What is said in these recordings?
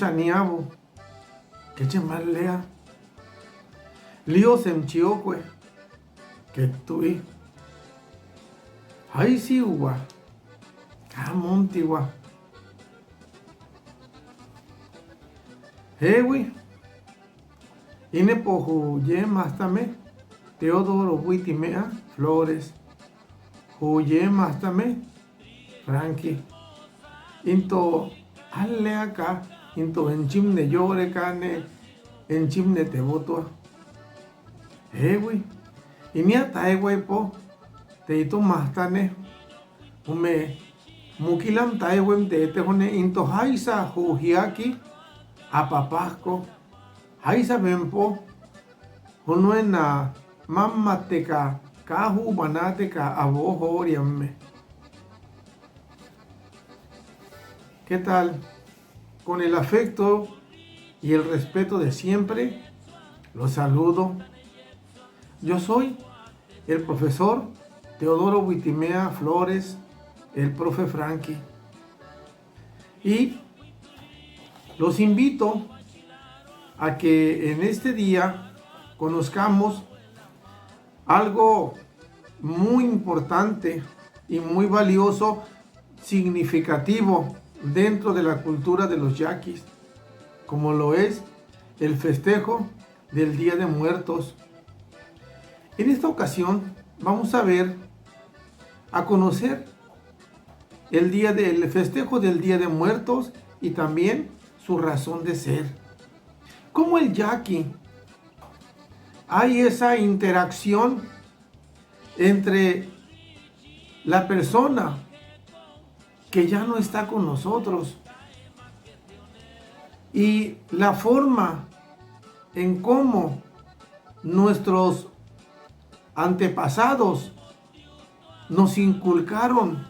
chaniabo, que chemal lea, lío semchiocue, que tui, ay si ugua, camontigua, hewi, ine poju ye mastame, Teodoro Huitimea Flores, huye mastame, Frankie, into alle acá, into en chimne llore cane, en chimne te voto, y ni hasta po, te ito mastane, ume, mukilam taewem te hone into haisa hujiaki, apapasco, haisa bempo, unuena mammateka, kahu banateka, abojo oriamme. ¿Qué tal? Con el afecto y el respeto de siempre, los saludo. Yo soy el profesor Teodoro Huitimea Flores, el profe Frankie. Y los invito a que en este día conozcamos algo muy importante y muy valioso, significativo dentro de la cultura de los yaquis, como lo es el festejo del Día de Muertos. En esta ocasión vamos a conocer el festejo del Día de Muertos y también su razón de ser. Como el yaqui hay esa interacción entre la persona que ya no está con nosotros y la forma en cómo nuestros antepasados nos inculcaron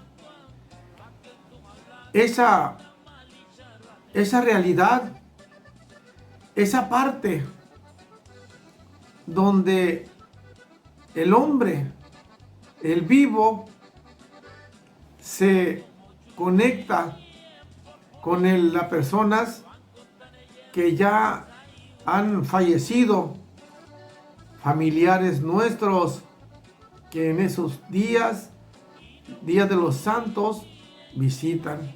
esa realidad, esa parte donde el hombre, el vivo, se conecta con las personas que ya han fallecido, familiares nuestros que en esos días de los santos, visitan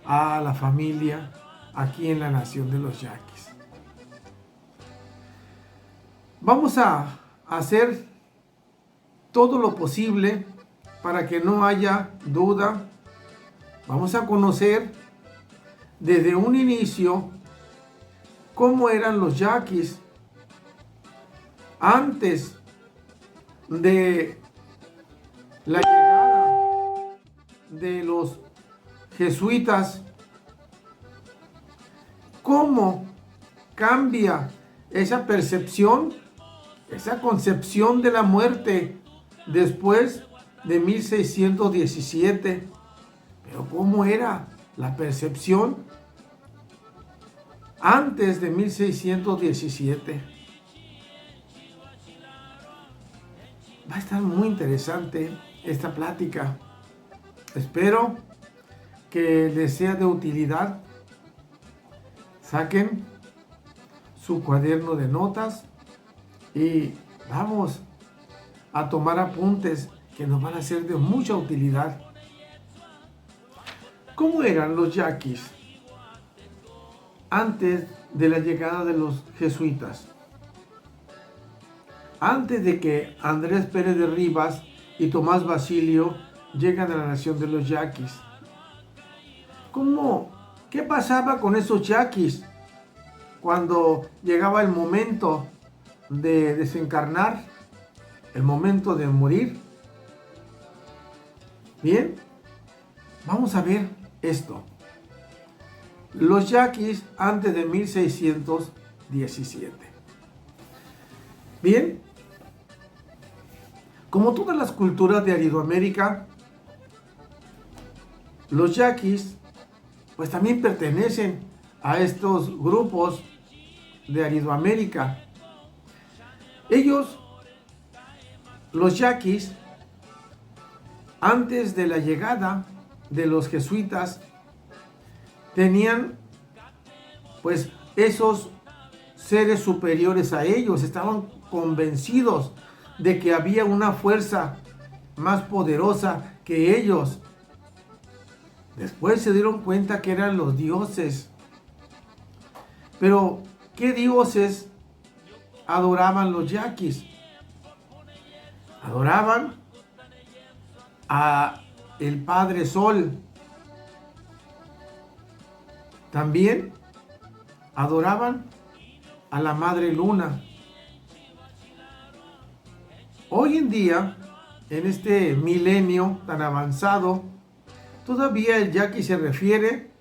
a la familia aquí en la nación de los yaquis. Vamos a hacer todo lo posible para que no haya duda. Vamos a conocer desde un inicio cómo eran los yaquis antes de la llegada de los jesuitas, cómo cambia esa percepción, esa concepción de la muerte después de 1617. Pero ¿cómo era la percepción antes de 1617? Va a estar muy interesante esta plática. Espero que les sea de utilidad. Saquen su cuaderno de notas y vamos a tomar apuntes que nos van a ser de mucha utilidad. ¿Cómo eran los yaquis antes de la llegada de los jesuitas? Antes de que Andrés Pérez de Rivas y Tomás Basilio llegan a la nación de los yaquis. ¿Qué pasaba con esos yaquis cuando llegaba el momento de desencarnar, el momento de morir? Bien, vamos a ver esto. Los yaquis antes de 1617. Bien, como todas las culturas de Aridoamérica, los yaquis pues también pertenecen a estos grupos de Aridoamérica. Ellos, los yaquis, antes de la llegada de los jesuitas, tenían pues esos seres superiores a ellos estaban convencidos de que había una fuerza más poderosa que ellos. Después se dieron cuenta que eran los dioses. Pero, ¿qué dioses adoraban los yaquis? Adoraban a el Padre Sol. También adoraban a la Madre Luna. Hoy en día, en este milenio tan avanzado, todavía el yaqui se refiere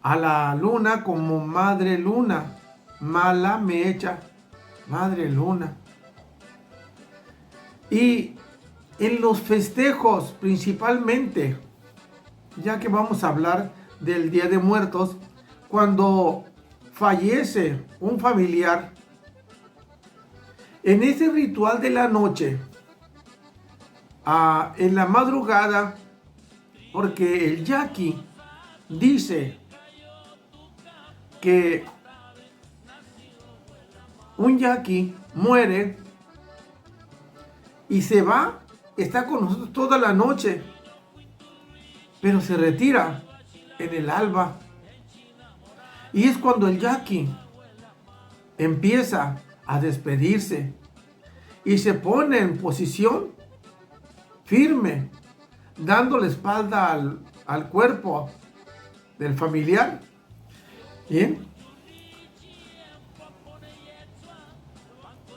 a la luna como Madre Luna. Mala mecha, Madre Luna. Y en los festejos principalmente, ya que vamos a hablar del Día de Muertos, cuando fallece un familiar, en ese ritual de la noche, en la madrugada, porque el yaqui dice que un yaqui muere y se va, está con nosotros toda la noche, pero se retira en el alba. Y es cuando el yaqui empieza a despedirse y se pone en posición firme, dando la espalda al cuerpo del familiar. Bien.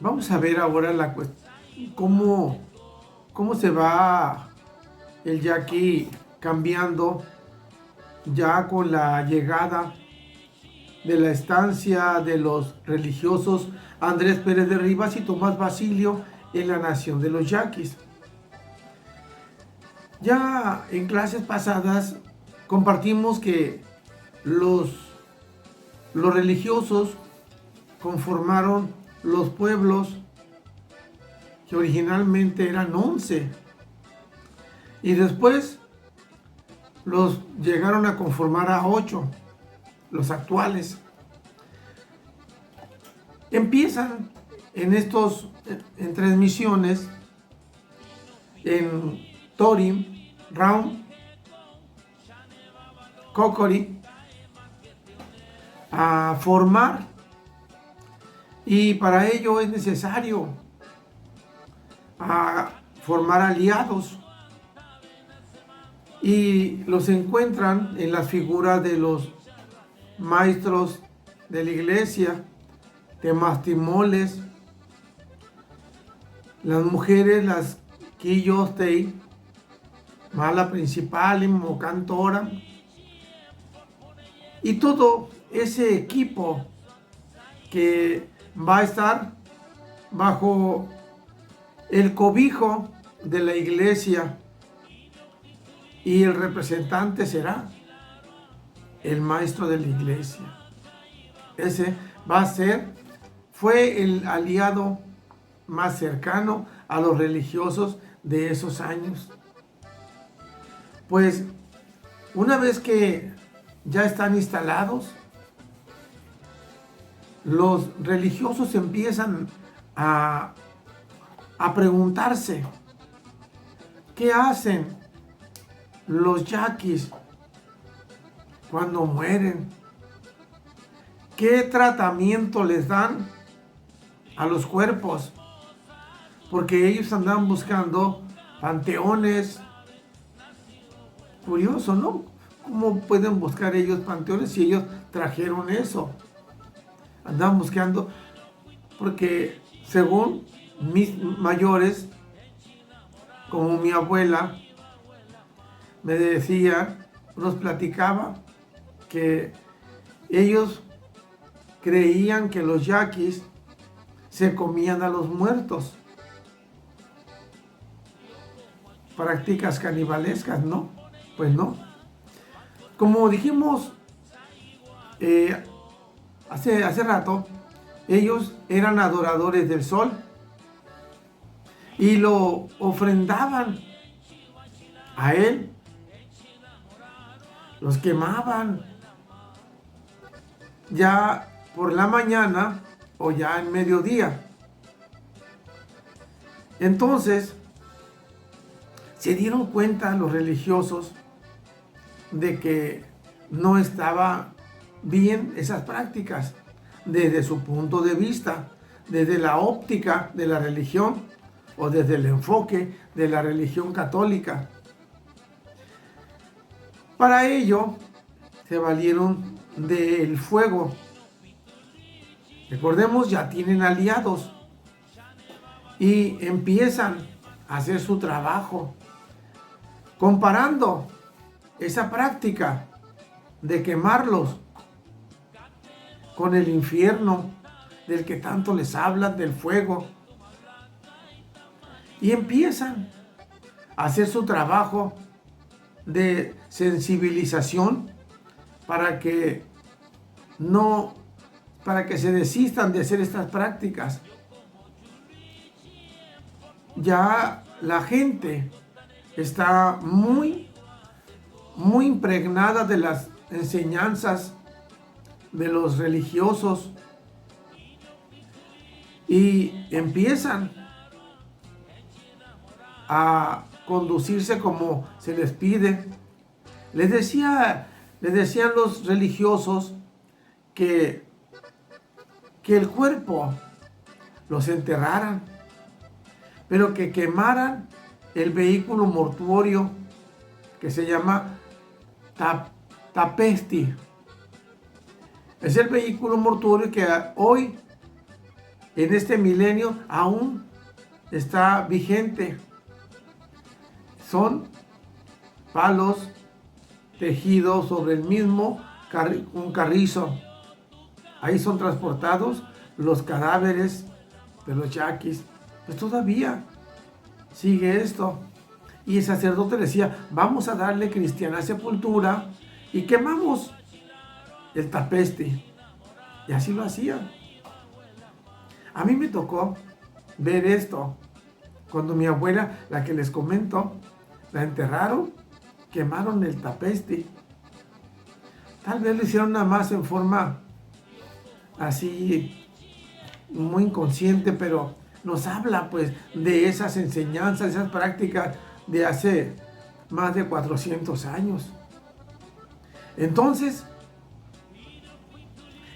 Vamos a ver ahora cómo se va el yaqui cambiando ya con la llegada de la estancia de los religiosos Andrés Pérez de Rivas y Tomás Basilio en la nación de los yaquis. Ya en clases pasadas compartimos que los religiosos conformaron los pueblos que originalmente eran 11 y después los llegaron a conformar a 8, los actuales. Empiezan en transmisiones en Torim, Raum, Cocori, a formar, y para ello es necesario formar aliados, y los encuentran en las figuras de los maestros de la iglesia, temastimoles, las mujeres, las quillostei, mala principal y mocantora, y todo ese equipo que va a estar bajo el cobijo de la iglesia, y el representante será el maestro de la iglesia. Ese fue el aliado más cercano a los religiosos de esos años. Pues una vez que ya están instalados, los religiosos empiezan a preguntarse, ¿qué hacen los yaquis cuando mueren? ¿Qué tratamiento les dan a los cuerpos? Porque ellos andan buscando panteones. Curioso, ¿no? ¿Cómo pueden buscar ellos panteones si ellos trajeron eso? Andan buscando, porque según mis mayores, como mi abuela, me decía, nos platicaba que ellos creían que los yaquis se comían a los muertos. Prácticas canibalescas, ¿no? Pues no. Como dijimos hace rato, ellos eran adoradores del sol y lo ofrendaban a él. Los quemaban ya por la mañana o ya en mediodía. Entonces, se dieron cuenta los religiosos de que no estaba bien esas prácticas desde su punto de vista, desde la óptica de la religión o desde el enfoque de la religión católica. Para ello se valieron del fuego. Recordemos, ya tienen aliados y empiezan a hacer su trabajo comparando esa práctica de quemarlos con el infierno del que tanto les hablan, del fuego, y empiezan a hacer su trabajo de sensibilización para que se desistan de hacer estas prácticas. Ya la gente está muy impregnada de las enseñanzas de los religiosos y empiezan a conducirse como se les pide. Les decían los religiosos que el cuerpo los enterraran, pero que quemaran el vehículo mortuorio que se llama tapesti. Es el vehículo mortuorio que hoy, en este milenio, aún está vigente. Son palos tejidos sobre el mismo un carrizo. Ahí son transportados los cadáveres de los yaquis. Pues todavía sigue esto. Y el sacerdote decía, vamos a darle cristiana sepultura y quemamos el tapeste. Y así lo hacían. A mí me tocó ver esto cuando mi abuela, la que les comento, la enterraron, quemaron el tapeste. Tal vez lo hicieron nada más en forma así muy inconsciente, pero nos habla pues de esas enseñanzas, esas prácticas de hace más de 400 años. Entonces,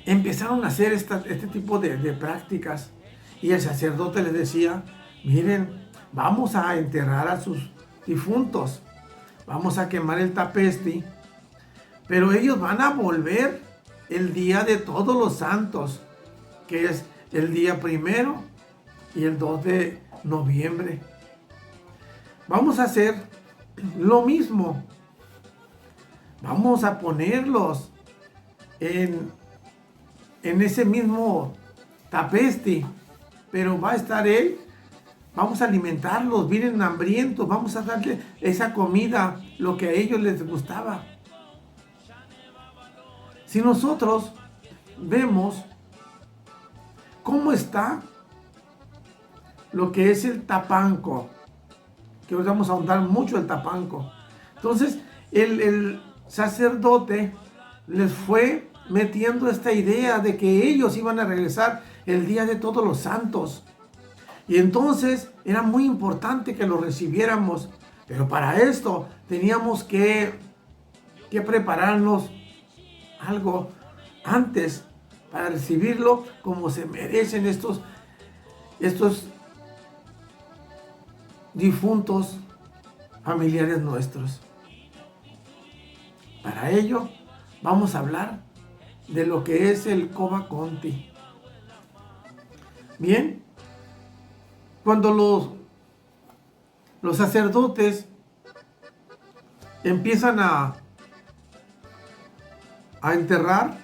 empezaron a hacer este tipo de prácticas y el sacerdote les decía, miren, vamos a enterrar a sus difuntos, vamos a quemar el tapesti, pero ellos van a volver el día de Todos los Santos, que es el día 1 y el 2 de noviembre. Vamos a hacer lo mismo. Vamos a ponerlos en ese mismo tapesti, pero va a estar él. Vamos a alimentarlos, vienen hambrientos, vamos a darle esa comida, lo que a ellos les gustaba. Si nosotros vemos cómo está lo que es el tapanco, que hoy vamos a ahondar mucho el tapanco. Entonces, el sacerdote les fue metiendo esta idea de que ellos iban a regresar el día de Todos los Santos. Y entonces era muy importante que lo recibiéramos. Pero para esto teníamos que prepararnos algo antes para recibirlo como se merecen estos difuntos familiares nuestros. Para ello vamos a hablar de lo que es el Cova Conti. Bien, cuando los sacerdotes empiezan a enterrar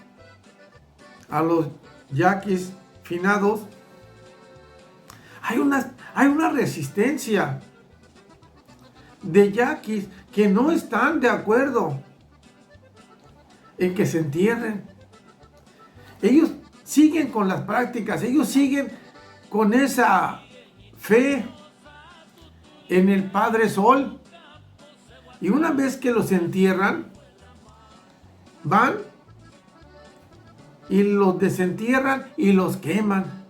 a los yaquis finados, hay una resistencia de yaquis que no están de acuerdo en que se entierren. Ellos siguen con las prácticas, ellos siguen con esa fe en el Padre Sol. Y una vez que los entierran, van y los desentierran y los queman.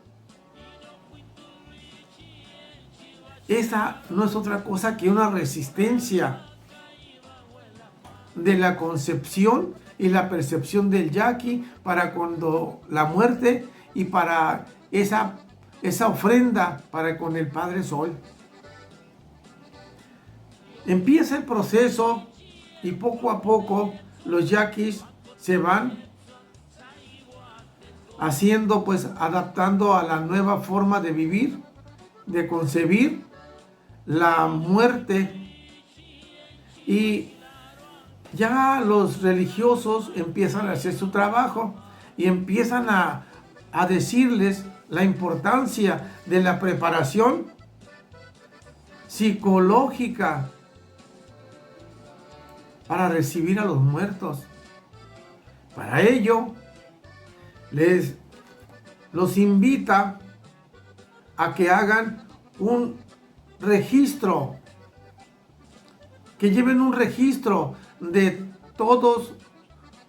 Esa no es otra cosa que una resistencia de la concepción y la percepción del yaqui para cuando la muerte y para esa ofrenda para con el Padre Sol. Empieza el proceso y poco a poco los yaquis se van haciendo, pues adaptando a la nueva forma de vivir, de concebir la muerte, y ya los religiosos empiezan a hacer su trabajo y empiezan a decirles la importancia de la preparación psicológica para recibir a los muertos. Para ello, los invita a que hagan un registro, que lleven un registro de todos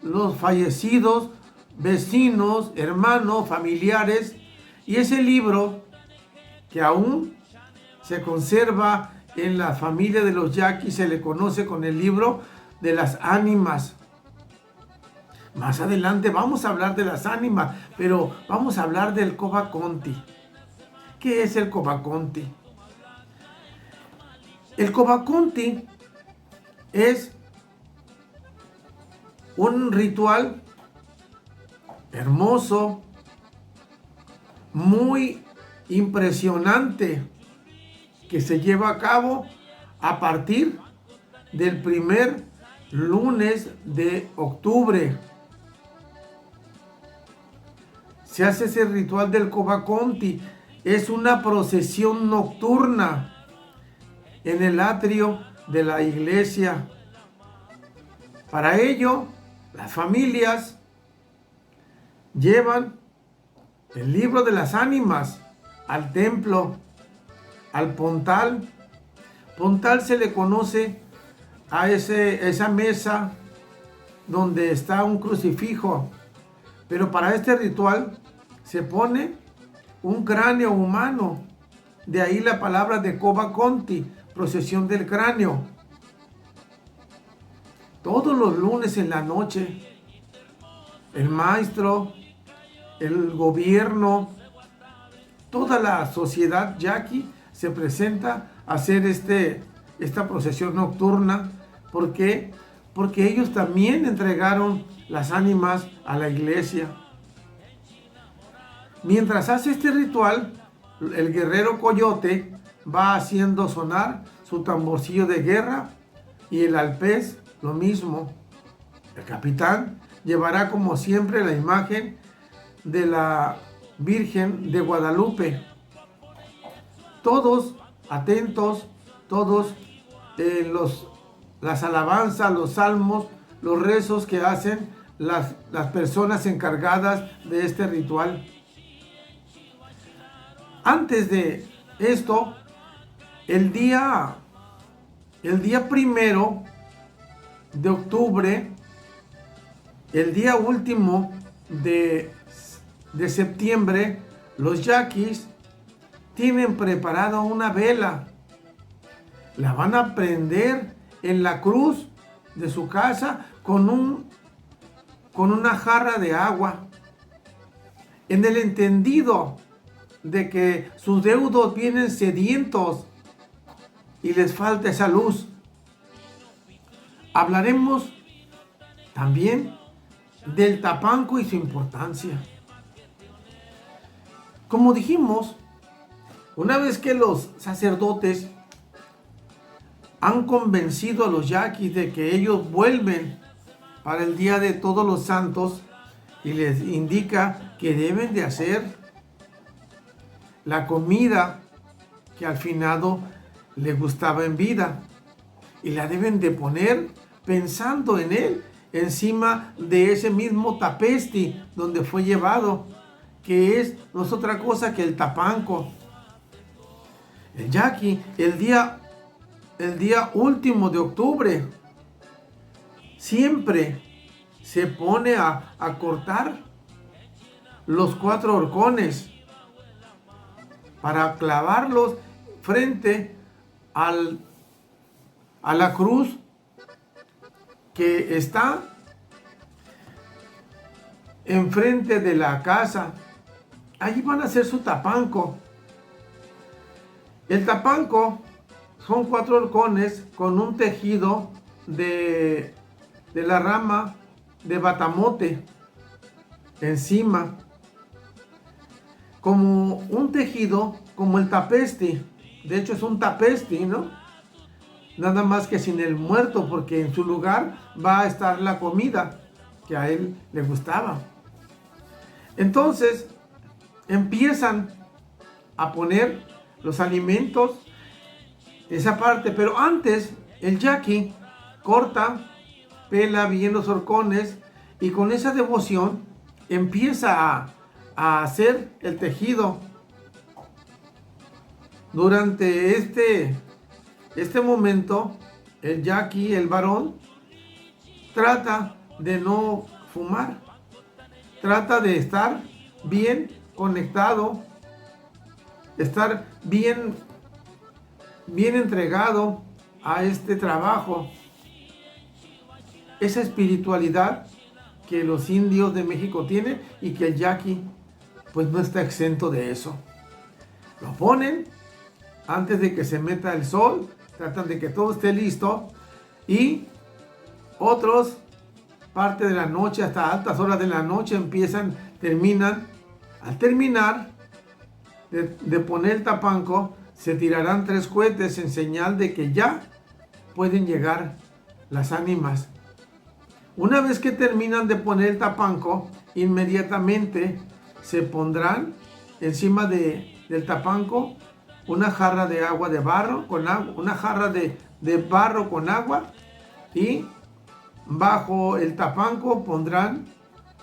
los fallecidos, vecinos, hermanos, familiares, y ese libro que aún se conserva en la familia de los yaquis se le conoce con el libro de las ánimas. Más adelante vamos a hablar de las ánimas, pero vamos a hablar del Koba Konti. ¿Qué es el Koba Konti? El Koba Konti es un ritual hermoso, muy impresionante, que se lleva a cabo a partir del primer lunes de octubre. Se hace ese ritual del Koba Konti. Es una procesión nocturna en el atrio de la iglesia. Para ello, las familias llevan el libro de las ánimas al templo, al pontal. Pontal se le conoce a esa mesa donde está un crucifijo, pero para este ritual se pone un cráneo humano. De ahí la palabra de Koba Konti, procesión del cráneo. Todos los lunes en la noche, el maestro, el gobierno, toda la sociedad yaqui se presenta a hacer esta procesión nocturna. ¿Por qué? Porque ellos también entregaron las ánimas a la iglesia. Mientras hace este ritual, el guerrero coyote va haciendo sonar su tamborcillo de guerra y el alpés lo mismo. El capitán llevará como siempre la imagen de la Virgen de Guadalupe. Todos atentos, todos las alabanzas, los salmos, los rezos que hacen las personas encargadas de este ritual. Antes de esto, el día 1 de octubre, el día último de septiembre, los yaquis tienen preparado una vela. La van a prender en la cruz de su casa con una jarra de agua, en el entendido de que sus deudos vienen sedientos y les falta esa luz. Hablaremos también del tapanco y su importancia. Como dijimos, una vez que los sacerdotes han convencido a los yaquis de que ellos vuelven para el Día de Todos los Santos y les indica que deben de hacer la comida que al finado le gustaba en vida y la deben de poner pensando en él encima de ese mismo tapesti donde fue llevado, que no es otra cosa que el tapanco. El yaqui, el día último de octubre, siempre se pone a cortar los 4 horcones para clavarlos frente a la cruz que está enfrente de la casa. Allí van a hacer su tapanco. El tapanco son 4 horcones con un tejido de la rama de batamote encima, como un tejido como el tapesti. De hecho es un tapesti, ¿no? Nada más que sin el muerto, porque en su lugar va a estar la comida que a él le gustaba. Entonces empiezan a poner los alimentos, esa parte, pero antes el yaqui corta, pela bien los horcones y con esa devoción empieza a hacer el tejido. Durante este momento, el yaqui, el varón, trata de no fumar, trata de estar bien conectado, estar bien entregado a este trabajo. Esa espiritualidad que los indios de México tienen y que el yaqui pues no está exento de eso. Lo ponen antes de que se meta el sol, tratan de que todo esté listo y otros parte de la noche hasta altas horas de la noche terminan. Al terminar de poner el tapanco, se tirarán 3 cohetes en señal de que ya pueden llegar las ánimas. Una vez que terminan de poner el tapanco, inmediatamente se pondrán encima del tapanco una jarra de agua de barro con agua, una jarra de barro con agua, y bajo el tapanco pondrán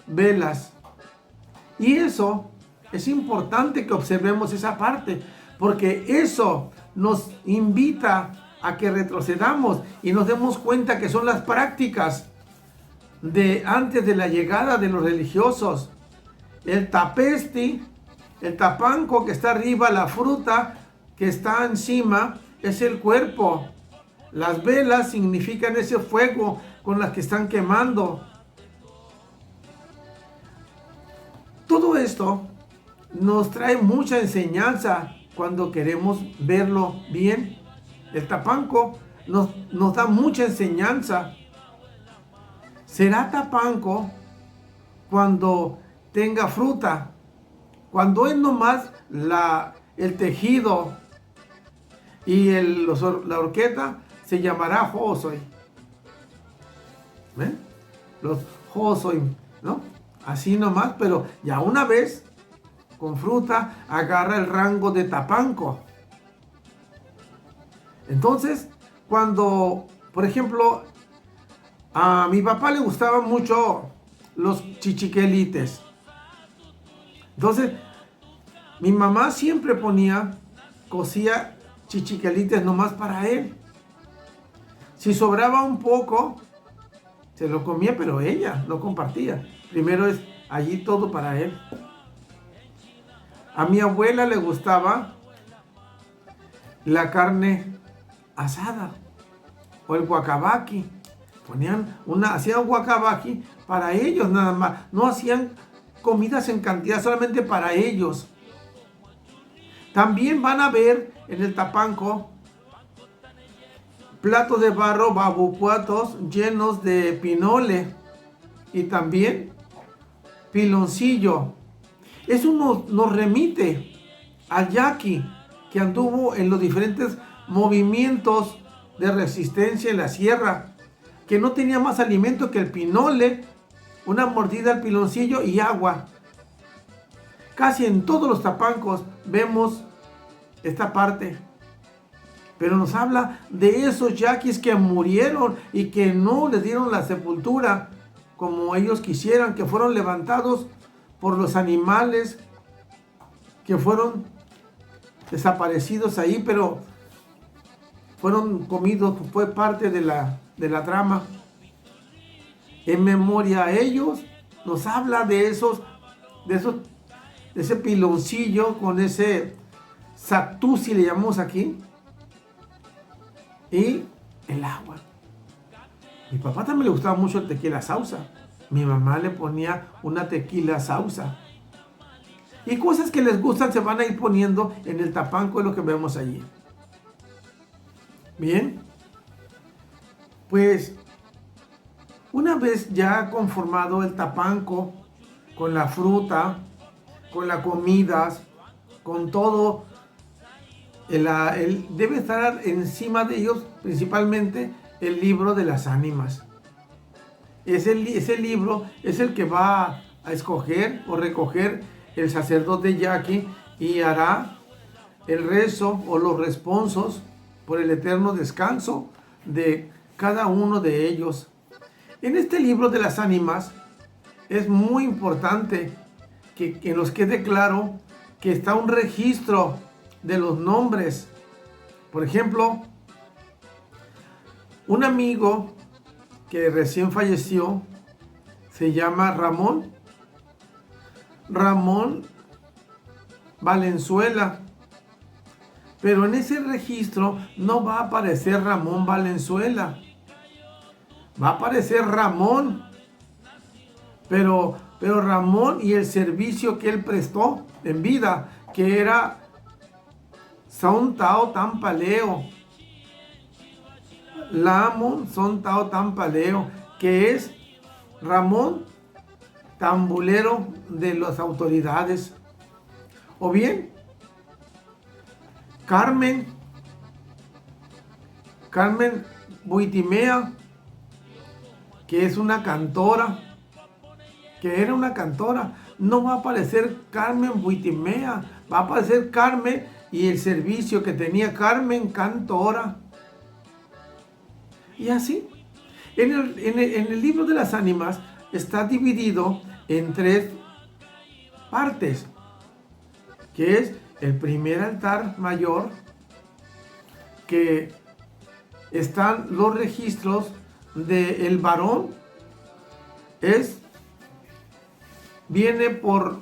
velas. Y eso es importante que observemos esa parte, porque eso nos invita a que retrocedamos y nos demos cuenta que son las prácticas de antes de la llegada de los religiosos. El tapesti, el tapanco que está arriba, la fruta que está encima, es el cuerpo. Las velas significan ese fuego con las que están quemando. Todo esto nos trae mucha enseñanza cuando queremos verlo bien. El tapanco nos da mucha enseñanza. Será tapanco cuando tenga fruta. Cuando es nomás el tejido y la horqueta, se llamará josoy. ¿Ven? Los josoy, ¿no? Así nomás, pero ya una vez con fruta agarra el rango de tapanco. Entonces, cuando, por ejemplo, a mi papá le gustaban mucho los chichiquelites. Entonces, mi mamá siempre cocía chichiquelites nomás para él. Si sobraba un poco, se lo comía, pero ella no compartía. Primero es allí todo para él. A mi abuela le gustaba la carne asada o el guacabaqui. Hacían guacabaqui para ellos nada más. No hacían comidas en cantidad, solamente para ellos. También van a ver en el tapanco platos de barro, babupuatos llenos de pinole y también piloncillo. Eso nos remite al yaqui que anduvo en los diferentes movimientos de resistencia en la sierra, que no tenía más alimento que el pinole, una mordida al piloncillo y agua. Casi en todos los tapancos vemos esta parte. Pero nos habla de esos yaquis que murieron y que no les dieron la sepultura como ellos quisieran, que fueron levantados por los animales que fueron desaparecidos ahí, pero fueron comidos, fue parte de la trama. En memoria a ellos, nos habla de esos ese piloncillo con ese satusi le llamamos aquí, y el agua. Mi papá también le gustaba mucho el tequila sauza. Mi mamá le ponía una tequila sauza. Y cosas que les gustan se van a ir poniendo en el tapanco, es lo que vemos allí. Bien. Pues una vez ya conformado el tapanco, con la fruta, con las comidas, con todo, debe estar encima de ellos principalmente el libro de las ánimas. Ese libro es el que va a escoger o recoger el sacerdote Yaqui y hará el rezo o los responsos por el eterno descanso de cada uno de ellos. En este libro de las ánimas es muy importante que nos quede claro que está un registro de los nombres. Por ejemplo, un amigo que recién falleció se llama Ramón Valenzuela, pero en ese registro no va a aparecer Ramón Valenzuela, va a aparecer Ramón, pero Ramón y el servicio que él prestó en vida, que era Son Tao Tampaleo, Lamon Son Tao Tampaleo, que es Ramón tambulero de las autoridades. O bien Carmen Buitimea, que es una cantora, que era una cantora. No va a aparecer Carmen Buitimea, va a aparecer Carmen y el servicio que tenía Carmen cantora. Y así, en el libro de las ánimas está dividido en 3 partes, que es el primer altar mayor, que están los registros del varón, viene por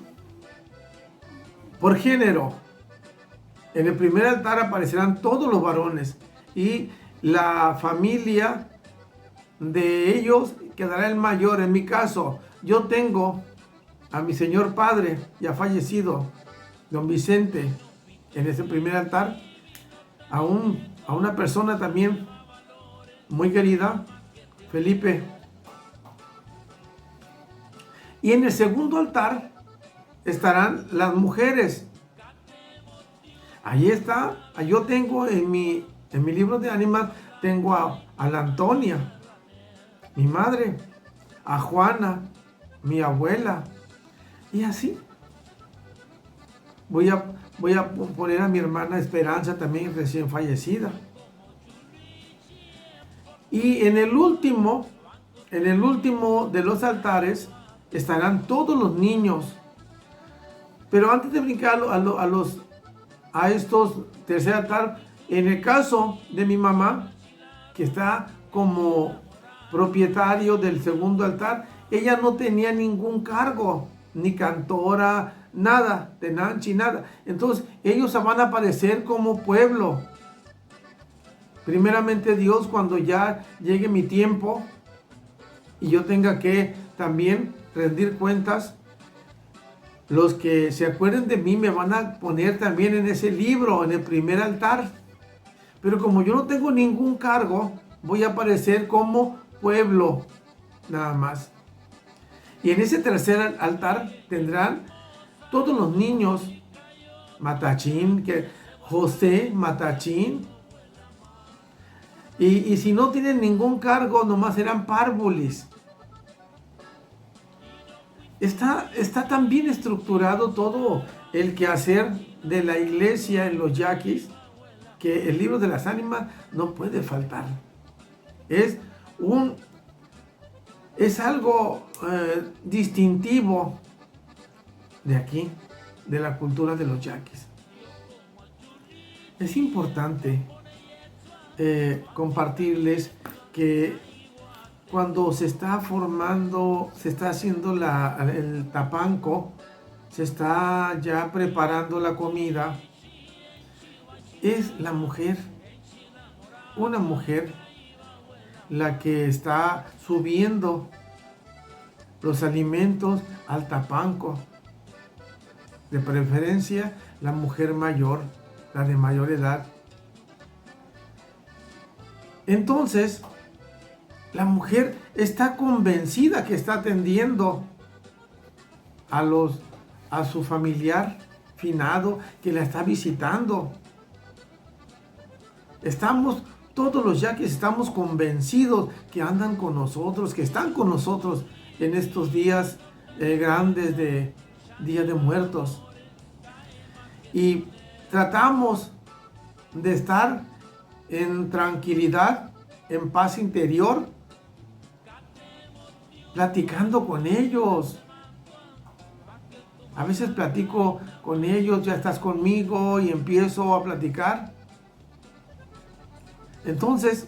género. En el primer altar aparecerán todos los varones y la familia de ellos quedará el mayor. En mi caso, yo tengo a mi señor padre, ya fallecido, don Vicente, en ese primer altar, a una persona también muy querida, Felipe. Y en el segundo altar estarán las mujeres. Ahí está, yo tengo en mi libro de ánimas, tengo a la Antonia, mi madre, a Juana, mi abuela, y así. Voy a poner a mi hermana Esperanza, también recién fallecida. Y en el último de los altares estarán todos los niños. Pero antes de brincar a estos tercer altar, en el caso de mi mamá, que está como propietario del segundo altar, ella no tenía ningún cargo, ni cantora, nada, de Nanchi, nada. Entonces ellos van a aparecer como pueblo. Primeramente Dios, cuando ya llegue mi tiempo y yo tenga que también rendir cuentas, los que se acuerden de mí me van a poner también en ese libro, en el primer altar. Pero como yo no tengo ningún cargo, voy a aparecer como pueblo, nada más. Y en ese tercer altar tendrán todos los niños, Matachín, José Matachín. Y si no tienen ningún cargo, nomás serán párvulis. Está tan bien estructurado todo el quehacer de la iglesia en los yaquis, que el libro de las ánimas no puede faltar. Es algo distintivo de aquí, de la cultura de los yaquis. Es importante compartirles que cuando se está formando, se está haciendo el tapanco, se está ya preparando la comida, es la mujer, una mujer, la que está subiendo los alimentos al tapanco. De preferencia, la mujer mayor, la de mayor edad. Entonces, la mujer está convencida que está atendiendo a su familiar finado que la está visitando. Todos los yaquis estamos convencidos que andan con nosotros, que están con nosotros en estos días grandes de Día de Muertos. Y tratamos de estar en tranquilidad, en paz interior, platicando con ellos. A veces platico con ellos, ya estás conmigo, y empiezo a platicar. Entonces,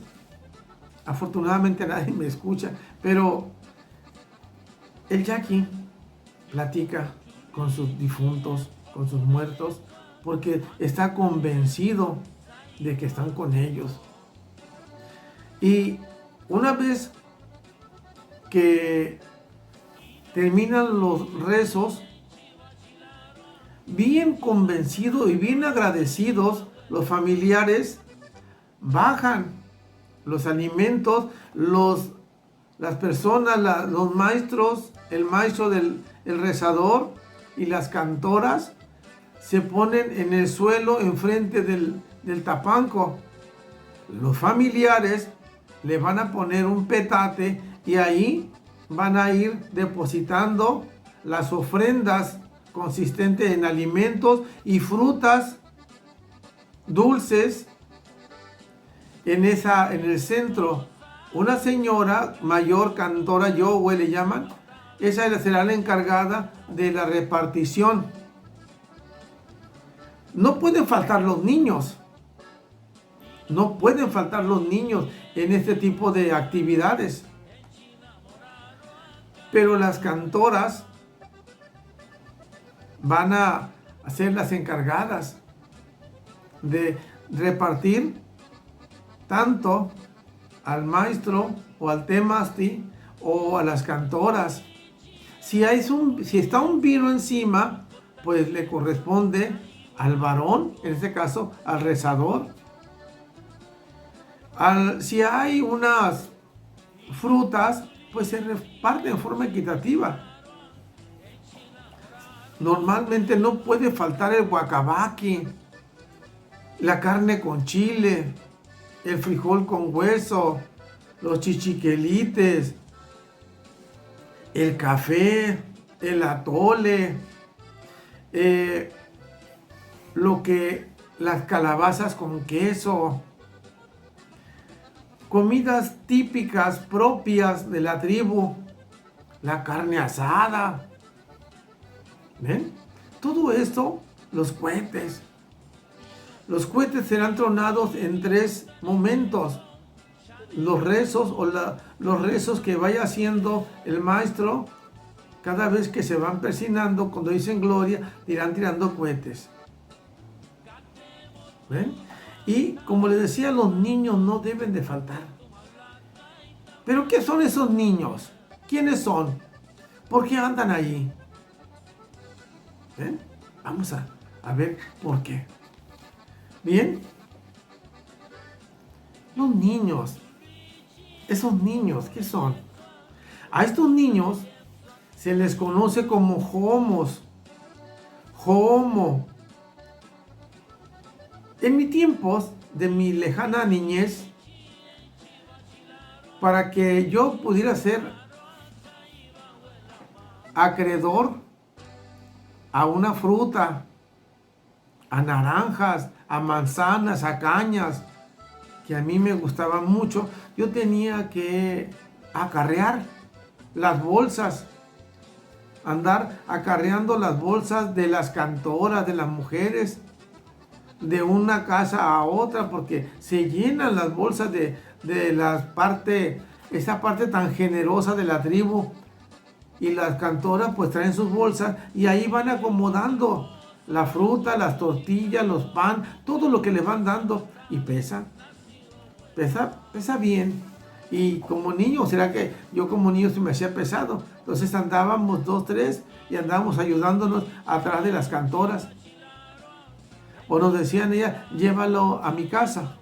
afortunadamente nadie me escucha, pero el yaqui platica con sus difuntos, con sus muertos, porque está convencido de que están con ellos. Y una vez que terminan los rezos, bien convencidos y bien agradecidos, los familiares bajan los alimentos, las personas, los maestros, el maestro el rezador y las cantoras se ponen en el suelo enfrente del tapanco. Los familiares le van a poner un petate y ahí van a ir depositando las ofrendas consistentes en alimentos y frutas dulces. En el centro, una señora mayor, cantora, Yowe le llaman, esa será la encargada de la repartición. No pueden faltar los niños. No pueden faltar los niños en este tipo de actividades. Pero las cantoras van a ser las encargadas de repartir tanto al maestro o al temasti o a las cantoras. Si está un vino encima, pues le corresponde al varón, en este caso al rezador. Si hay unas frutas, pues se reparten en forma equitativa. Normalmente no puede faltar el guacabaqui, la carne con chile, el frijol con hueso, los chichiquelites, el café, el atole, las calabazas con queso, comidas típicas propias de la tribu, la carne asada. ¿Ven? Todo esto, los cohetes. Los cohetes serán tronados en 3 momentos. Los rezos los rezos que vaya haciendo el maestro, cada vez que se van persinando, cuando dicen gloria, irán tirando cohetes. ¿Ven? Y como les decía, los niños no deben de faltar. ¿Pero qué son esos niños? ¿Quiénes son? ¿Por qué andan allí? ¿Ven? Vamos a ver por qué. Bien, los niños, esos niños, ¿qué son? A estos niños se les conoce como homos, homo. En mis tiempos, de mi lejana niñez, para que yo pudiera ser acreedor a una fruta, a naranjas, a manzanas, a cañas, que a mí me gustaban mucho, yo tenía que acarrear las bolsas, andar acarreando las bolsas de las cantoras, de las mujeres, de una casa a otra, porque se llenan las bolsas de esa parte tan generosa de la tribu. y las cantoras pues traen sus bolsas y ahí van acomodando la fruta, las tortillas, los pan, todo lo que le van dando y pesa bien. Y como niño, ¿será que yo como niño se me hacía pesado? Entonces andábamos 2, 3 y andábamos ayudándonos atrás de las cantoras. O nos decían ella, llévalo a mi casa.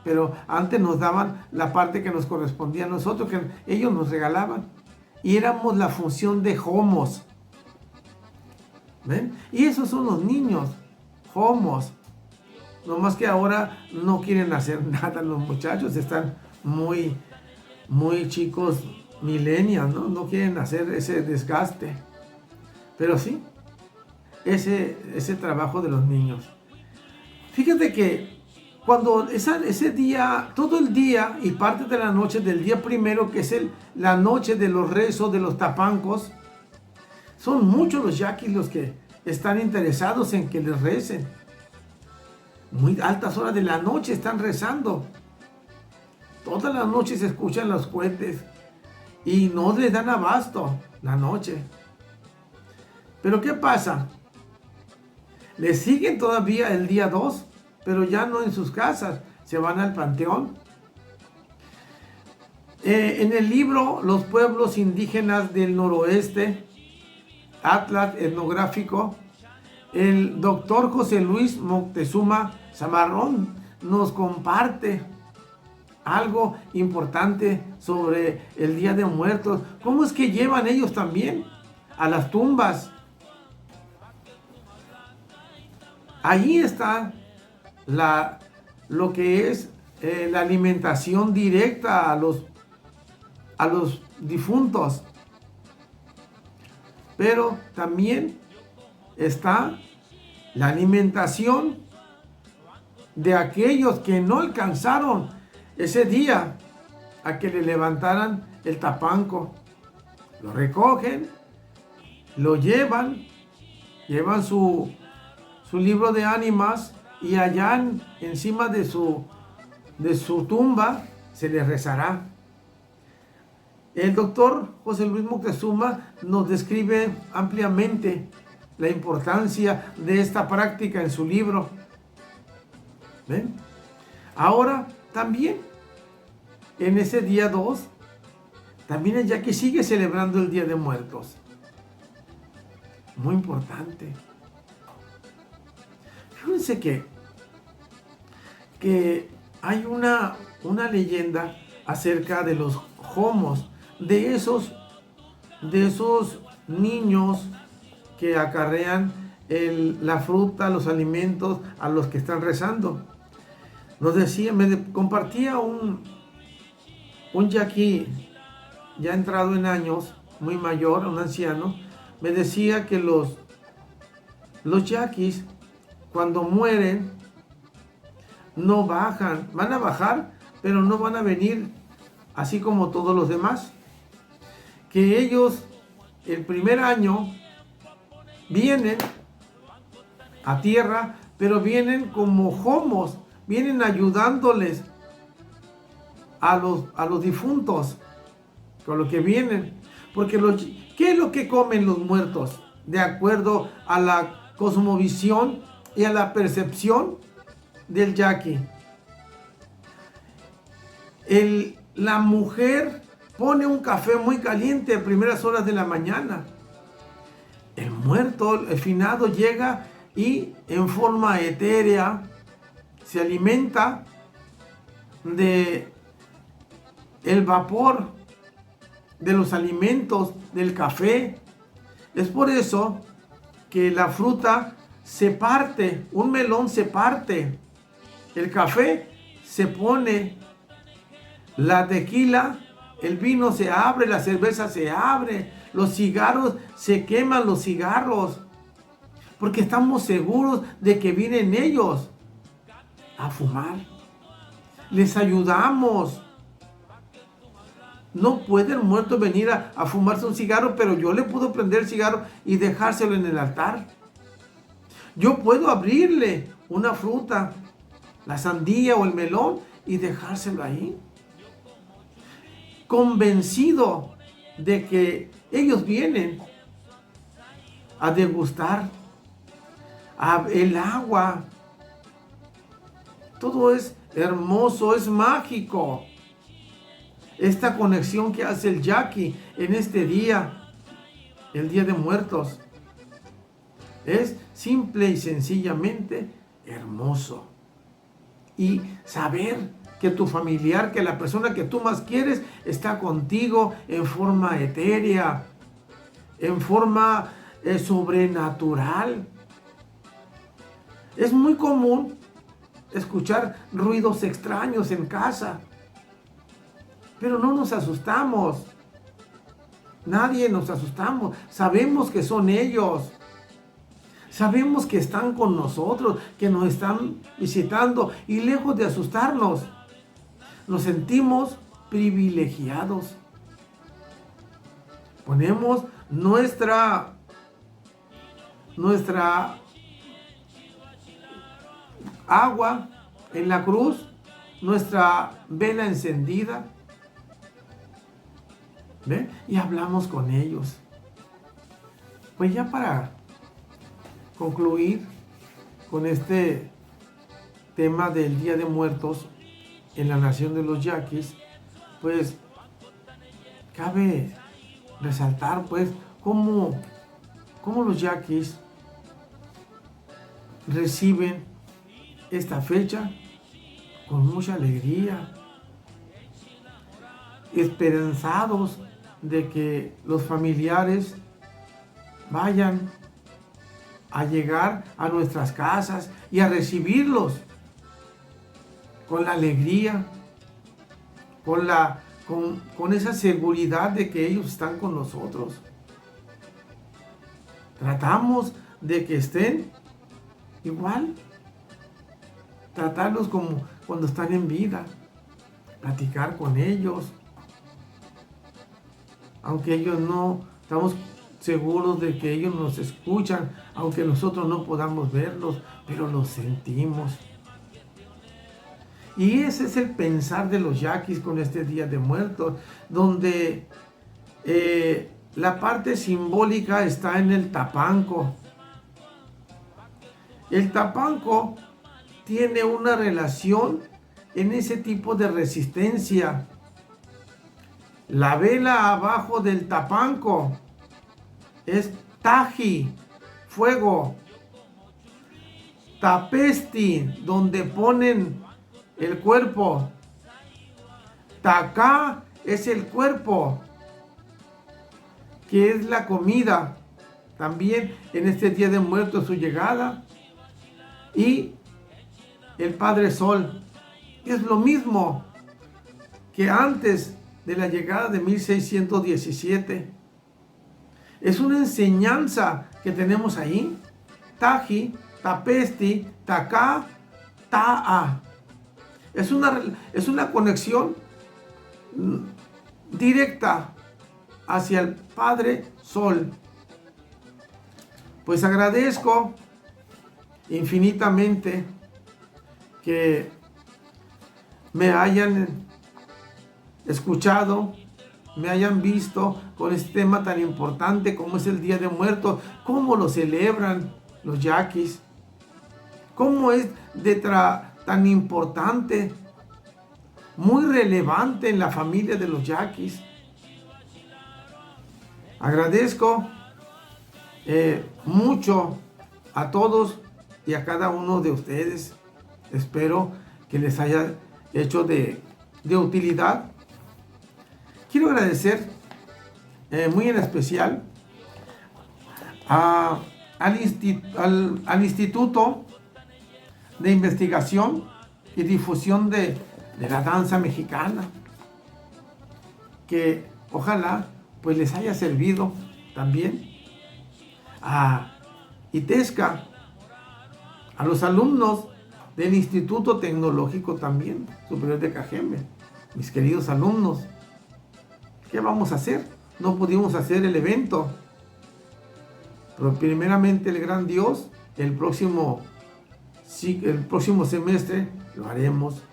Pero antes nos daban la parte que nos correspondía a nosotros, que ellos nos regalaban. Y éramos la función de homos. ¿Ven? Y esos son los niños, homos. No más que ahora no quieren hacer nada los muchachos, están muy chicos, millennials, ¿no? No quieren hacer ese desgaste. Pero sí, ese trabajo de los niños. Fíjate que cuando ese día, todo el día y parte de la noche del día primero, que es la noche de los rezos, de los tapancos, son muchos los yaquis los que están interesados en que les recen. Muy altas horas de la noche están rezando. Todas las noches se escuchan los cohetes y no les dan abasto la noche. Pero ¿qué pasa? Les siguen todavía el día 2, pero ya no en sus casas, se van al panteón. En el libro Los pueblos indígenas del noroeste, Atlas etnográfico, el doctor José Luis Moctezuma Zamarrón nos comparte algo importante sobre el Día de Muertos. ¿Cómo es que llevan ellos también a las tumbas? Ahí está lo que es la alimentación directa a los difuntos. Pero también está la alimentación de aquellos que no alcanzaron ese día a que le levantaran el tapanco. Lo recogen, lo llevan su libro de ánimas y allá encima de su tumba se le rezará. El doctor José Luis Moctezuma nos describe ampliamente la importancia de esta práctica en su libro. ¿Ven? Ahora también, en ese día 2, también el yaqui sigue celebrando el Día de Muertos. Muy importante. Fíjense que hay una leyenda acerca de los homos, de esos niños que acarrean la fruta, los alimentos a los que están rezando. Nos decía, me compartía un yaqui ya entrado en años, muy mayor, un anciano, me decía que los yaquis cuando mueren no bajan, van a bajar, pero no van a venir así como todos los demás. Que ellos el primer año vienen a tierra, pero vienen como homos, vienen ayudándoles a los difuntos, con lo que vienen. Porque ¿qué es lo que comen los muertos? De acuerdo a la cosmovisión y a la percepción del yaqui. La mujer pone un café muy caliente a primeras horas de la mañana. El muerto, el finado, llega y en forma etérea se alimenta de el vapor de los alimentos, del café. Es por eso que la fruta se parte, un melón se parte, el café se pone, la tequila, el vino se abre, la cerveza se abre, los cigarros, se queman los cigarros, porque estamos seguros de que vienen ellos a fumar. Les ayudamos. No puede el muerto venir a fumarse un cigarro, pero yo le puedo prender el cigarro y dejárselo en el altar. Yo puedo abrirle una fruta, la sandía o el melón, y dejárselo ahí. Convencido de que Ellos vienen a degustar el agua. Todo es hermoso, es mágico. Esta conexión que hace el yaqui en este día, el Día de Muertos, es simple y sencillamente hermoso. Y saber que tu familiar, que la persona que tú más quieres, está contigo en forma etérea, en forma sobrenatural. Es muy común escuchar ruidos extraños en casa, pero no nos asustamos. Nadie nos asustamos. Sabemos que son ellos. Sabemos que están con nosotros, que nos están visitando, y lejos de asustarnos, nos sentimos privilegiados. Ponemos nuestra agua en la cruz, nuestra vela encendida, ¿ve? Y hablamos con ellos. Pues ya para concluir con este tema del Día de Muertos en la nación de los yaquis, pues cabe resaltar pues cómo los yaquis reciben esta fecha con mucha alegría, esperanzados de que los familiares vayan a llegar a nuestras casas y a recibirlos con la alegría, con esa seguridad de que ellos están con nosotros. Tratamos de que estén igual, tratarlos como cuando están en vida, platicar con ellos, aunque ellos no, estamos seguros de que ellos nos escuchan, aunque nosotros no podamos verlos, pero los sentimos. Y ese es el pensar de los yaquis con este Día de Muertos, donde la parte simbólica está en el tapanco. El tapanco tiene una relación en ese tipo de resistencia. La vela abajo del tapanco es taji, fuego. Tapesti, donde ponen el cuerpo. Tacá es el cuerpo, que es la comida. También en este Día de Muertos su llegada. Y el Padre Sol, que es lo mismo que antes de la llegada de 1617. Es una enseñanza que tenemos ahí. Taji, Tapesti, Tacá, Ta'a. Es una conexión directa hacia el Padre Sol. Pues agradezco infinitamente que me hayan escuchado, me hayan visto con este tema tan importante como es el Día de Muertos, cómo lo celebran los yaquis, cómo es tan importante, muy relevante en la familia de los yaquis. Agradezco mucho a todos y a cada uno de ustedes. Espero que les haya hecho de utilidad. Quiero agradecer muy en especial al Instituto de Investigación y Difusión de la Danza Mexicana, que ojalá pues les haya servido también, a ITESCA, a los alumnos del Instituto Tecnológico también Superior de Cajeme, mis queridos alumnos. ¿Qué vamos a hacer? No pudimos hacer el evento, pero primeramente el gran Dios, el próximo semestre lo haremos.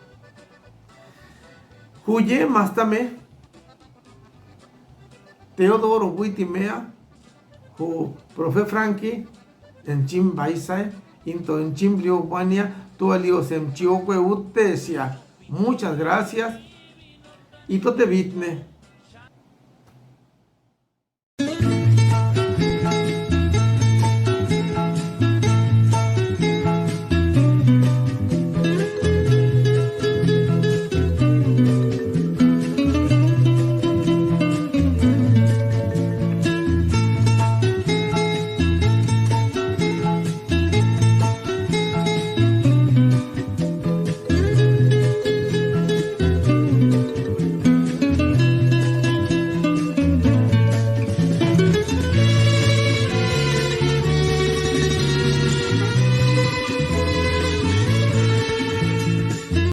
Huye Mástame Teodoro Buitimea, o profe Frankie, en Chim Baisai, into en Chim Liobania, tu alios en Chiokwe Utesia. Muchas gracias. Y tote vitne.